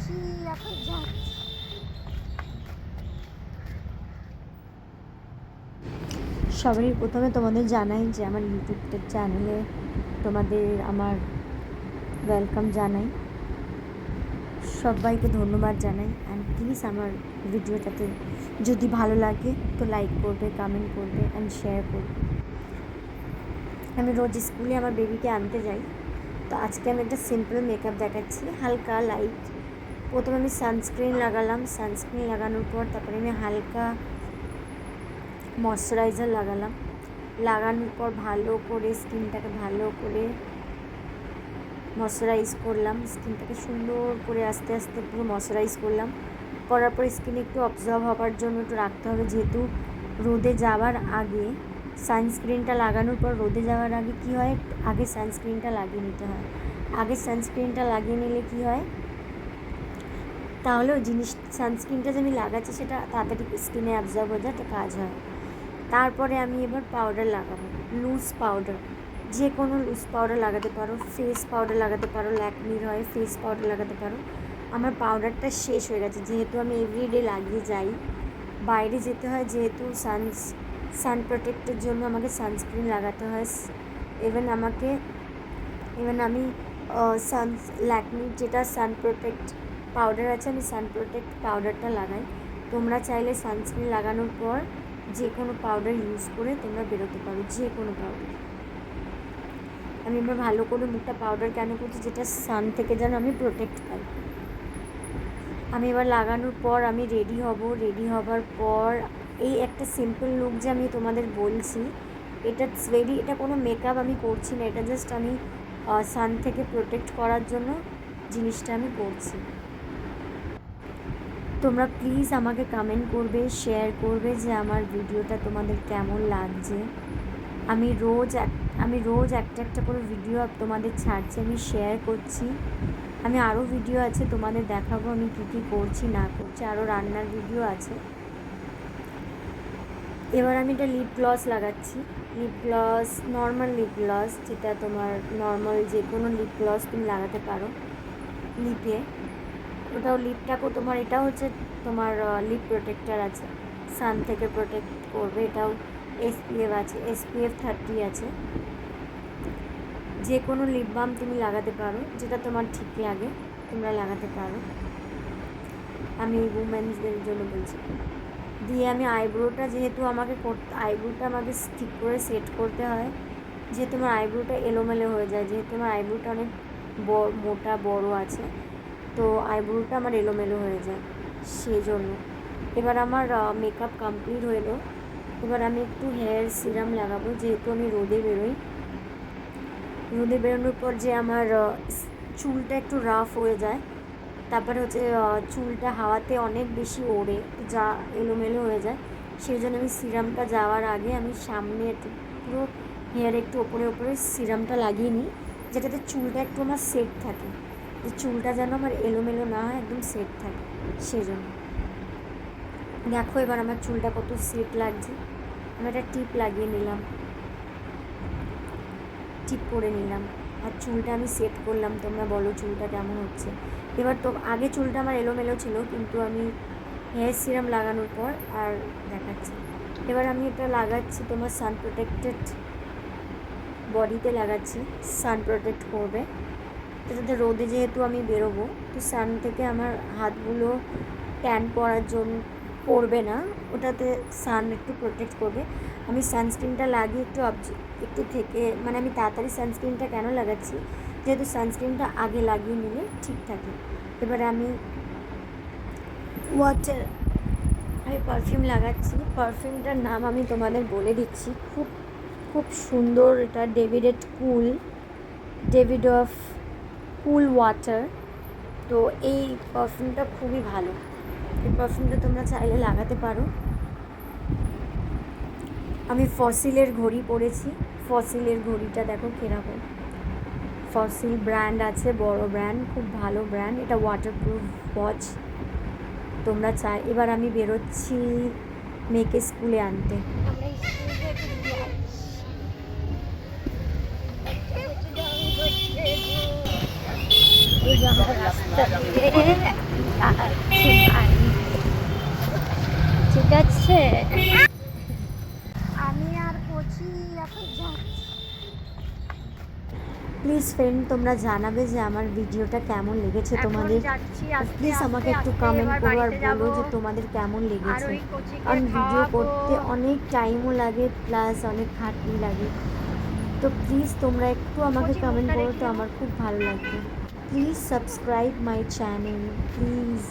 যাচ্ছি, এখন যাচ্ছি। সবারই প্রথমে তোমাদের জানাই যে আমার ইউটিউব চ্যানেলে তোমাদের আমার ওয়েলকাম জানাই, সবাইকে ধন্যবাদ জানাই। অ্যান্ড প্লিজ আমার ভিডিওটাতে যদি ভালো লাগে তো লাইক করবে, কমেন্ট করবে অ্যান্ড শেয়ার করবে। আমি রোজ স্কুলে আমার বেবিকে আনতে যাই, তো আজকে আমি একটা সিম্পল মেকআপ দেখাচ্ছি, হালকা লাইট। প্রথমে আমি সানস্ক্রিন লাগালাম, সানস্ক্রিন লাগানোর পর তারপরে আমি হালকা ময়শ্চারাইজার লাগানোর পর ভালো করে স্কিনটাকে ভালো করে ময়শ্চারাইজ করলাম, স্কিনটাকে সুন্দর করে আস্তে আস্তে পুরো ময়শ্চারাইজ করার পর স্কিনে একটু অবজার্ভ হওয়ার জন্য একটু রাখতে হবে, যেহেতু রোদে যাওয়ার আগে সানস্ক্রিনটা লাগানোর পর রোদে যাওয়ার আগে কী হয়, আগে সানস্ক্রিনটা লাগিয়ে নিতে হয়। আগে সানস্ক্রিনটা লাগিয়ে নিলে কী হয়, তাহলে ওই সানস্ক্রিনটা যে আমি লাগাচ্ছি সেটা তাড়াতাড়ি স্কিনে অ্যাবজর্ব হয়ে যায়, তো কাজ হয়। তারপরে আমি এবার পাউডার লাগাবো, লুজ পাউডার, যে কোনো লুজ পাউডার লাগাতে পারো, ফেস পাউডার লাগাতে পারো, ল্যাকমির হয় ফেস পাউডার লাগাতে পারো। আমার পাউডারটা শেষ হয়ে গেছে, যেহেতু আমি এভরিডে লাগিয়ে যাই, বাইরে যেতে হয়, যেহেতু সান প্রোটেক্টের জন্য আমাকে সানস্ক্রিন লাগাতে হয়। ইভেন আমি ল্যাকমির যেটা সান প্রোটেক্ট পাউডার আছে, আমি সান প্রোটেক্ট পাউডারটা লাগাই। তোমরা চাইলে সানস্ক্রিন লাগানোর পর যে কোনো পাউডার ইউজ করে তোমরা বেরোতে পারো, যে কোনো পাউডার। আমি এবার ভালো করে মুখটা পাউডার কেন করছি, যেটা সান থেকে যেন আমি প্রোটেক্ট পাই। আমি এবার লাগানোর পর আমি রেডি হব। রেডি হবার পর এই একটা সিম্পল লুক যে আমি তোমাদের বলছি, এটা এটা কোনো মেকআপ আমি করছি না, এটা জাস্ট আমি সান থেকে প্রোটেক্ট করার জন্য জিনিসটা আমি করছি। তোমরা প্লিজ আমাকে কমেন্ট করবে, শেয়ার করবে যে আমার ভিডিওটা তোমাদের কেমন লাগছে। আমি রোজ একটা করে ভিডিও তোমাদের ছাড়ছি, আমি শেয়ার করছি। আমি আরও ভিডিও আছে তোমাদের দেখাবো আমি কী করছি না করছি, আরও রান্নার ভিডিও আছে। এবার আমি এটা লিপ গ্লস লাগাচ্ছি, lip gloss, normal lip gloss, যেটা তোমার নর্মাল যে কোনো লিপ গ্লস তুমি লাগাতে পারো লিপে। ওটাও লিপটাকেও তোমার, এটা হচ্ছে তোমার লিপ প্রোটেক্টার আছে, সান থেকে প্রোটেক্ট করবে। এটাও SPF আছে, SPF 30 আছে। যে কোনো লিপ বাম তুমি লাগাতে পারো, যেটা তোমার ঠিক লাগে তোমরা লাগাতে পারো, আমি উমেন্সদের জন্য বলছি। দিয়ে আমি আইব্রোটা, যেহেতু আইব্রোটা আমাকে ঠিক করে সেট করতে হয়, যেহেতু আমার আইব্রোটা এলোমেলো হয়ে যায়, যেহেতু আমার আইব্রোটা অনেক মোটা বড় আছে, তো আইব্রোটা আমার এলোমেলো হয়ে যায়, সেই জন্য। এবার আমার মেকআপ কমপ্লিট হলো। এবার আমি একটু হেয়ার সিরাম লাগাবো, যেহেতু আমি রোদে বেরোই। রোদে বেরোনোর পর যে আমার চুলটা একটু রাফ হয়ে যায়, তারপরে হচ্ছে চুলটা হাওয়াতে অনেক বেশি ওড়ে, যা এলোমেলো হয়ে যায়, সেই জন্য আমি সিরামটা যাওয়ার আগে আমি সামনে একটু পুরো হেয়ারে একটু ওপরে সিরামটা লাগিয়ে নিই, যেটাতে চুলটা একটু আমার সেট থাকে, যে চুলটা যেন আমার এলোমেলো না হয়, একদম সেট থাকে, সেজন্য। দেখো এবার আমার চুলটা কত সেট লাগছে। আমি একটা টিপ লাগিয়ে নিলাম, টিপ করে নিলাম, আর চুলটা আমি সেট করলাম। তোমরা বলো চুলটা কেমন হচ্ছে। এবার তো আগে চুলটা আমার এলোমেলো ছিল, কিন্তু আমি হেয়ার সিরাম লাগানোর পর আর দেখাচ্ছি। এবার আমি এটা লাগাচ্ছি তোমার সান প্রোটেক্টেড বডিতে লাগাচ্ছি, সান প্রোটেক্ট করবে। এটাতে রোদে যেহেতু আমি বেরোবো, তো সান থেকে আমার হাতগুলো ট্যান পড়ার জন্য পড়বে না, ওটাতে সান একটু প্রোটেক্ট করবে। আমি সানস্ক্রিনটা লাগিয়ে একটু থেকে, মানে আমি তাড়াতাড়ি সানস্ক্রিনটা কেন লাগাচ্ছি, যেহেতু সানস্ক্রিনটা আগে লাগিয়ে নিলে ঠিক থাকে। এবারে আমি পারফিউম লাগাচ্ছি। পারফিউমটার নাম আমি তোমাদের বলে দিচ্ছি, খুব সুন্দর। এটা ডেভিড অফ কুল ওয়াটার। তো এই পারফিউমটা খুবই ভালো, এই পারফিউমটা তোমরা চাইলে লাগাতে পারো। আমি ফসিলের ঘড়ি পরেছি, ফসিলের ঘড়িটা দেখো কীরকম, ফসিল ব্র্যান্ড আছে, বড় ব্র্যান্ড, খুব ভালো ব্র্যান্ড, এটা ওয়াটারপ্রুফ ওয়াচ তোমরা চাই। এবার আমি বেরোচ্ছি মেয়েকে স্কুলে আনতে। আমরা ঠিক আছে, আমি আর কোচি এখন যাচ্ছি। প্লিজ ফ্রেন্ড, তোমরা জানাবে যে আমার ভিডিওটা কেমন লেগেছে তোমাদের। প্লিজ আমাকে একটু কমেন্ট করো আর বলো যে তোমাদের কেমন লেগেছে। কারণ ভিডিও করতে অনেক টাইমও লাগে, প্লাস অনেক খাটনি লাগে। তো প্লিজ তোমরা একটু আমাকে কমেন্ট করো, তো আমার খুব ভালো লাগবে। Please subscribe my channel please.